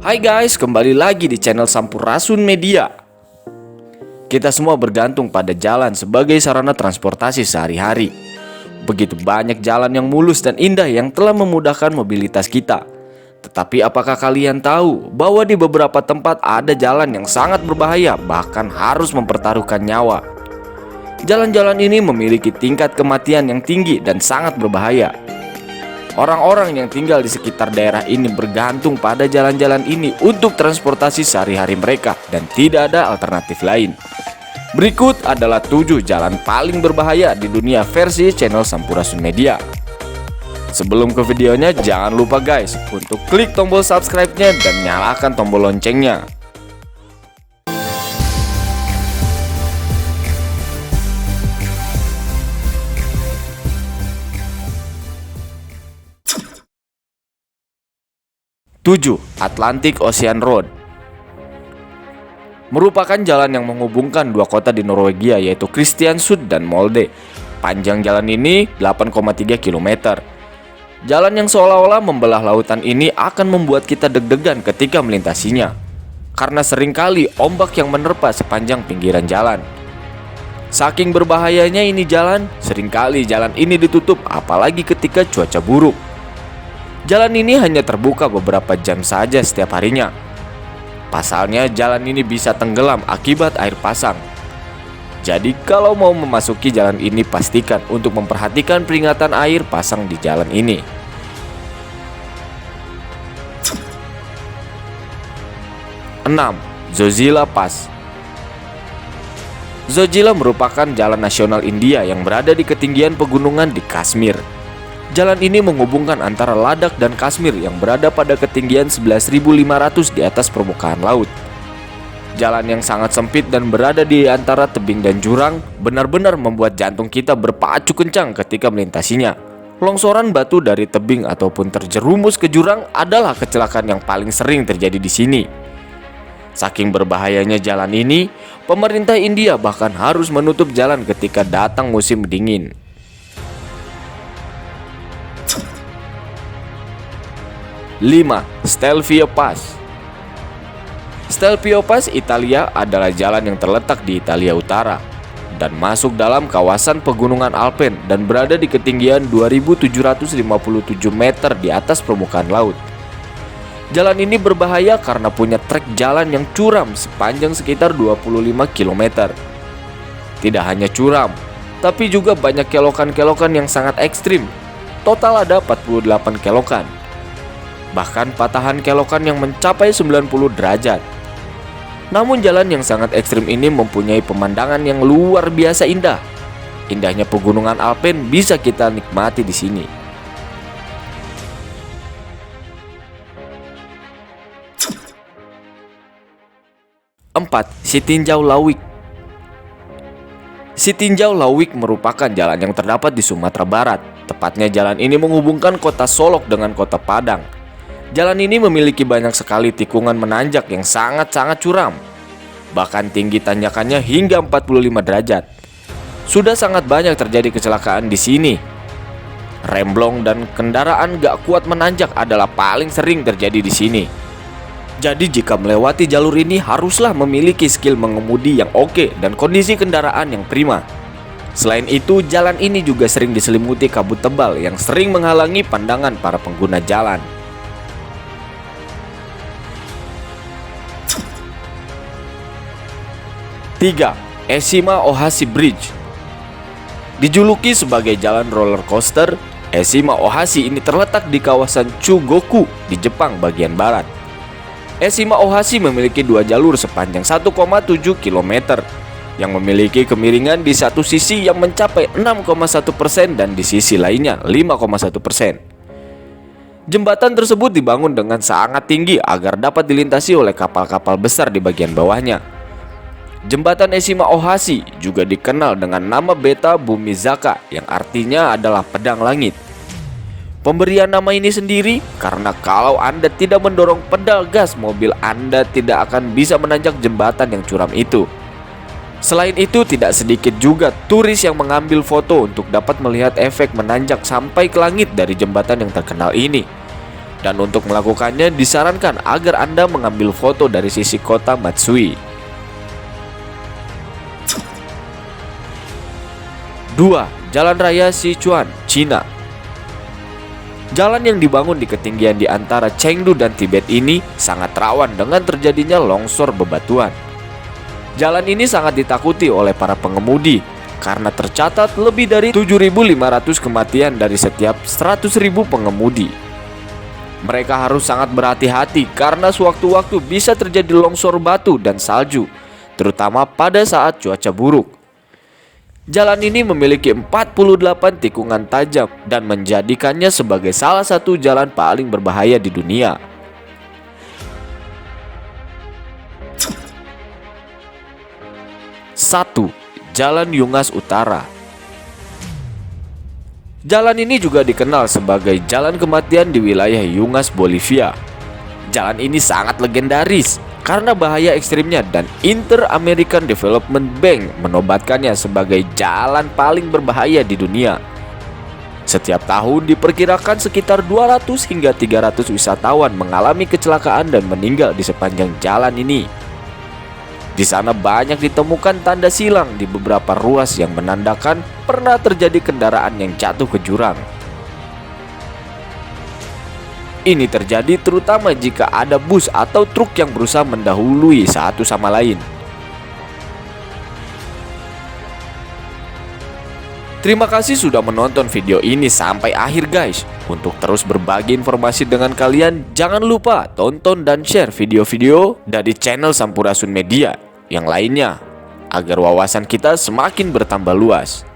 Hai guys, kembali lagi di channel Sampurasun Media. Kita semua bergantung pada jalan sebagai sarana transportasi sehari-hari. Begitu banyak jalan yang mulus dan indah yang telah memudahkan mobilitas kita. Tetapi apakah kalian tahu bahwa di beberapa tempat ada jalan yang sangat berbahaya, bahkan harus mempertaruhkan nyawa? Jalan-jalan ini memiliki tingkat kematian yang tinggi dan sangat berbahaya. Orang-orang yang tinggal di sekitar daerah ini bergantung pada jalan-jalan ini untuk transportasi sehari-hari mereka dan tidak ada alternatif lain. Berikut adalah 7 jalan paling berbahaya di dunia versi channel Sampurasun Media. Sebelum ke videonya, jangan lupa guys untuk klik tombol subscribe-nya dan nyalakan tombol loncengnya. Tujuh, Atlantic Ocean Road merupakan jalan yang menghubungkan dua kota di Norwegia yaitu Kristiansund dan Molde. Panjang jalan ini 8,3 km. Jalan yang seolah-olah membelah lautan ini akan membuat kita deg-degan ketika melintasinya, karena seringkali ombak yang menerpa sepanjang pinggiran jalan. Saking berbahayanya ini jalan, seringkali jalan ini ditutup apalagi ketika cuaca buruk. Jalan ini hanya terbuka beberapa jam saja setiap harinya. Pasalnya jalan ini bisa tenggelam akibat air pasang. Jadi kalau mau memasuki jalan ini pastikan untuk memperhatikan peringatan air pasang di jalan ini. Enam, Zojila Pass. Zojila merupakan jalan nasional India yang berada di ketinggian pegunungan di Kashmir. Jalan ini menghubungkan antara Ladakh dan Kashmir yang berada pada ketinggian 11.500 di atas permukaan laut. Jalan yang sangat sempit dan berada di antara tebing dan jurang benar-benar membuat jantung kita berpacu kencang ketika melintasinya. Longsoran batu dari tebing ataupun terjerumus ke jurang adalah kecelakaan yang paling sering terjadi di sini. Saking berbahayanya jalan ini, pemerintah India bahkan harus menutup jalan ketika datang musim dingin. 5. Stelvio Pass. Stelvio Pass Italia adalah jalan yang terletak di Italia Utara dan masuk dalam kawasan pegunungan Alpen dan berada di ketinggian 2.757 meter di atas permukaan laut. Jalan ini berbahaya karena punya trek jalan yang curam sepanjang sekitar 25 km. Tidak hanya curam, tapi juga banyak kelokan-kelokan yang sangat ekstrim. Total ada 48 kelokan. Bahkan patahan kelokan yang mencapai 90 derajat. Namun jalan yang sangat ekstrim ini mempunyai pemandangan yang luar biasa indah. Indahnya pegunungan Alpen bisa kita nikmati di sini. 4. Sitinjau Lawik. Sitinjau Lawik merupakan jalan yang terdapat di Sumatera Barat. Tepatnya jalan ini menghubungkan kota Solok dengan kota Padang. Jalan ini memiliki banyak sekali tikungan menanjak yang sangat-sangat curam. Bahkan tinggi tanjakannya hingga 45 derajat. Sudah sangat banyak terjadi kecelakaan di sini. Remblong dan kendaraan gak kuat menanjak adalah paling sering terjadi di sini. Jadi jika melewati jalur ini haruslah memiliki skill mengemudi yang oke dan kondisi kendaraan yang prima. Selain itu, jalan ini juga sering diselimuti kabut tebal yang sering menghalangi pandangan para pengguna jalan. 3. Eshima Ohashi Bridge. Dijuluki sebagai jalan roller coaster, Eshima Ohashi ini terletak di kawasan Chugoku di Jepang bagian barat. Eshima Ohashi memiliki dua jalur sepanjang 1,7 km yang memiliki kemiringan di satu sisi yang mencapai 6,1% dan di sisi lainnya 5,1%. Jembatan tersebut dibangun dengan sangat tinggi agar dapat dilintasi oleh kapal-kapal besar di bagian bawahnya. Jembatan Eshima Ohashi juga dikenal dengan nama Beta Bumizaka yang artinya adalah pedang langit. Pemberian nama ini sendiri karena kalau Anda tidak mendorong pedal gas, mobil Anda tidak akan bisa menanjak jembatan yang curam itu. Selain itu, tidak sedikit juga turis yang mengambil foto untuk dapat melihat efek menanjak sampai ke langit dari jembatan yang terkenal ini. Dan untuk melakukannya disarankan agar Anda mengambil foto dari sisi kota Matsui. 2. Jalan Raya Sichuan, Cina. Jalan yang dibangun di ketinggian di antara Chengdu dan Tibet ini sangat rawan dengan terjadinya longsor bebatuan. Jalan ini sangat ditakuti oleh para pengemudi karena tercatat lebih dari 7.500 kematian dari setiap 100.000 pengemudi. Mereka harus sangat berhati-hati karena sewaktu-waktu bisa terjadi longsor batu dan salju, terutama pada saat cuaca buruk. Jalan ini memiliki 48 tikungan tajam dan menjadikannya sebagai salah satu jalan paling berbahaya di dunia. 1. Jalan Yungas Utara. Jalan ini juga dikenal sebagai jalan kematian di wilayah Yungas, Bolivia. Jalan ini sangat legendaris karena bahaya ekstrimnya dan Inter-American Development Bank menobatkannya sebagai jalan paling berbahaya di dunia. Setiap tahun diperkirakan sekitar 200 hingga 300 wisatawan mengalami kecelakaan dan meninggal di sepanjang jalan ini. Di sana banyak ditemukan tanda silang di beberapa ruas yang menandakan pernah terjadi kendaraan yang jatuh ke jurang. Ini terjadi terutama jika ada bus atau truk yang berusaha mendahului satu sama lain. Terima kasih sudah menonton video ini sampai akhir guys. Untuk terus berbagi informasi dengan kalian, jangan lupa tonton dan share video-video dari channel Sampurasun Media yang lainnya agar wawasan kita semakin bertambah luas.